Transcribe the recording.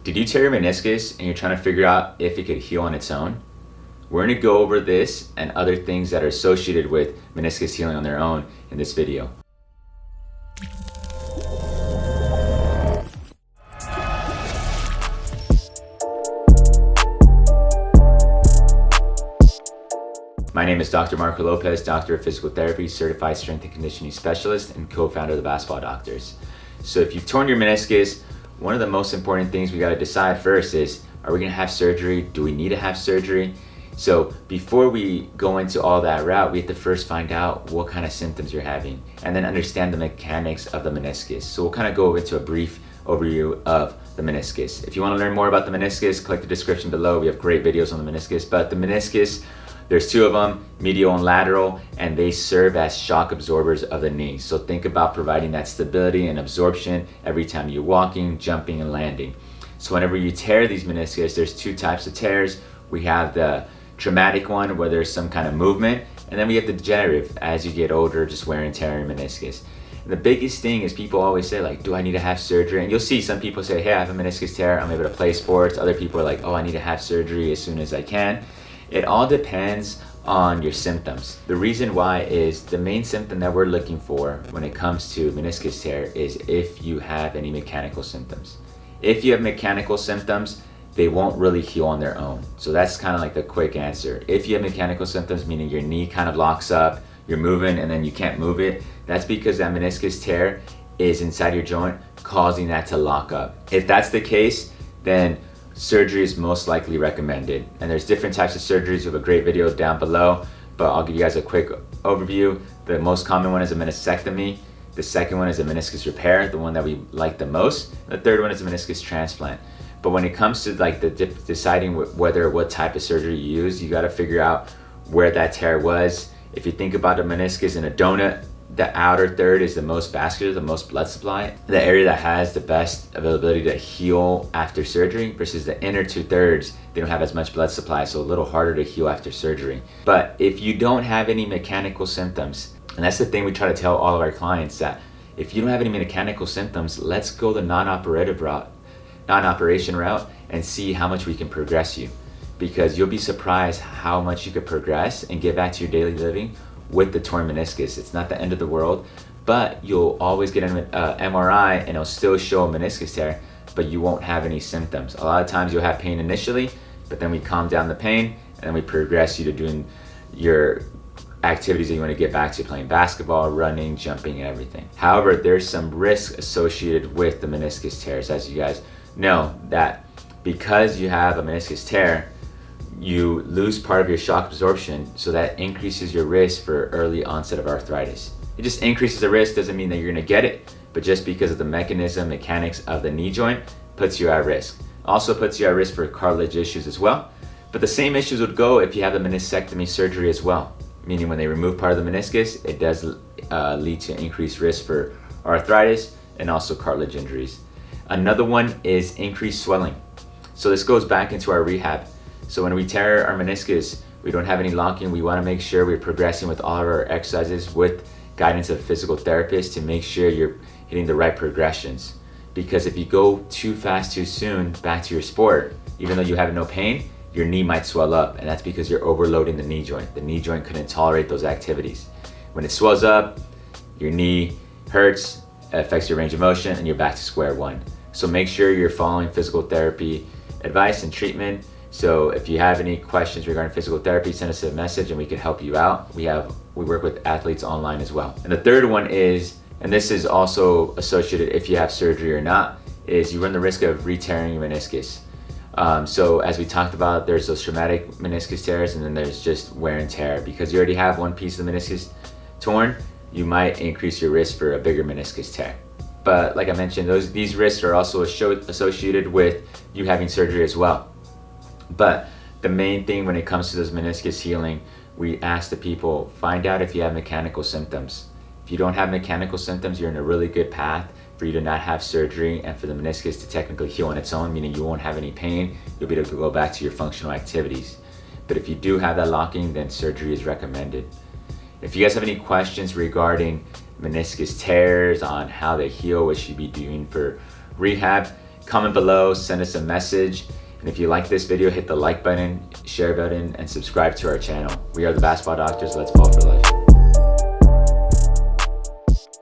Did you tear your meniscus and you're trying to figure out if it could heal on its own? We're going to go over this and other things that are associated with meniscus healing on their own in this video. My name is Dr. Marco Lopez, Doctor of Physical Therapy, Certified Strength and Conditioning Specialist, and co-founder of the Basketball Doctors. So if you've torn your meniscus, one of the most important things we got to decide first is, are we going to have surgery? Do we need to have surgery? So before we go into all that route, we have to first find out what kind of symptoms you're having and then understand the mechanics of the meniscus. So we'll kind of go into a brief overview of the meniscus. If you want to learn more about the meniscus, click the description below. We have great videos on the meniscus, but the meniscus, there's two of them, medial and lateral, and they serve as shock absorbers of the knee. So think about providing that stability and absorption every time you're walking, jumping, and landing. So whenever you tear these meniscus, there's two types of tears. We have the traumatic one where there's some kind of movement, and then we have the degenerative, as you get older, just wear and tear your meniscus. And the biggest thing is people always say, like, do I need to have surgery? And you'll see some people say, hey, I have a meniscus tear, I'm able to play sports. Other people are like, oh, I need to have surgery as soon as I can. It all depends on your symptoms. The reason why is the main symptom that we're looking for when it comes to meniscus tear is if you have any mechanical symptoms. If you have mechanical symptoms, they won't really heal on their own. So that's kind of like the quick answer. If you have mechanical symptoms, meaning your knee kind of locks up, you're moving and then you can't move it, that's because that meniscus tear is inside your joint causing that to lock up. If that's the case, then surgery is most likely recommended. And there's different types of surgeries. We have a great video down below, but I'll give you guys a quick overview. The most common one is a meniscectomy. The second one is a meniscus repair, the one that we like the most. The third one is a meniscus transplant. But when it comes to like deciding what type of surgery you use, you got to figure out where that tear was. If you think about a meniscus in a donut, the outer third is the most vascular, the most blood supply, the area that has the best availability to heal after surgery, versus the inner 2/3, they don't have as much blood supply, so a little harder to heal after surgery. But if you don't have any mechanical symptoms, and that's the thing we try to tell all of our clients, that if you don't have any mechanical symptoms, let's go the non-operation route and see how much we can progress you, because you'll be surprised how much you could progress and get back to your daily living with the torn meniscus. It's not the end of the world, but you'll always get an MRI and it'll still show a meniscus tear, but you won't have any symptoms. A lot of times you'll have pain initially, but then we calm down the pain and then we progress you to doing your activities that you want to get back to, playing basketball, running, jumping, and everything. However, there's some risk associated with the meniscus tears. As you guys know, that because you have a meniscus tear, you lose part of your shock absorption, so that increases your risk for early onset of arthritis. It just increases the risk, doesn't mean that you're gonna get it, but just because of the mechanics of the knee joint puts you at risk. Also puts you at risk for cartilage issues as well. But the same issues would go if you have the meniscectomy surgery as well, meaning when they remove part of the meniscus, it does lead to increased risk for arthritis and also cartilage injuries. Another one is increased swelling. So this goes back into our rehab. So when we tear our meniscus, we don't have any locking. We want to make sure we're progressing with all of our exercises with guidance of a physical therapist to make sure you're hitting the right progressions. Because if you go too fast, too soon back to your sport, even though you have no pain, your knee might swell up, and that's because you're overloading the knee joint. The knee joint couldn't tolerate those activities. When it swells up, your knee hurts, it affects your range of motion, and you're back to square one. So make sure you're following physical therapy advice and treatment. So if you have any questions regarding physical therapy, send us a message and we can help you out. We work with athletes online as well. And the third one is, and this is also associated if you have surgery or not, is you run the risk of re-tearing your meniscus. So as we talked about, there's those traumatic meniscus tears, and then there's just wear and tear. Because you already have one piece of the meniscus torn, you might increase your risk for a bigger meniscus tear. But like I mentioned, these risks are also associated with you having surgery as well. But the main thing when it comes to this meniscus healing, we ask the people, find out if you have mechanical symptoms. If you don't have mechanical symptoms, you're in a really good path for you to not have surgery and for the meniscus to technically heal on its own, meaning you won't have any pain. You'll be able to go back to your functional activities. But if you do have that locking, then surgery is recommended. If you guys have any questions regarding meniscus tears, on how they heal, what you should be doing for rehab, Comment below, send us a message. And if you like this video, hit the like button, share button, and subscribe to our channel. We are the Basketball Doctors. Let's ball for life.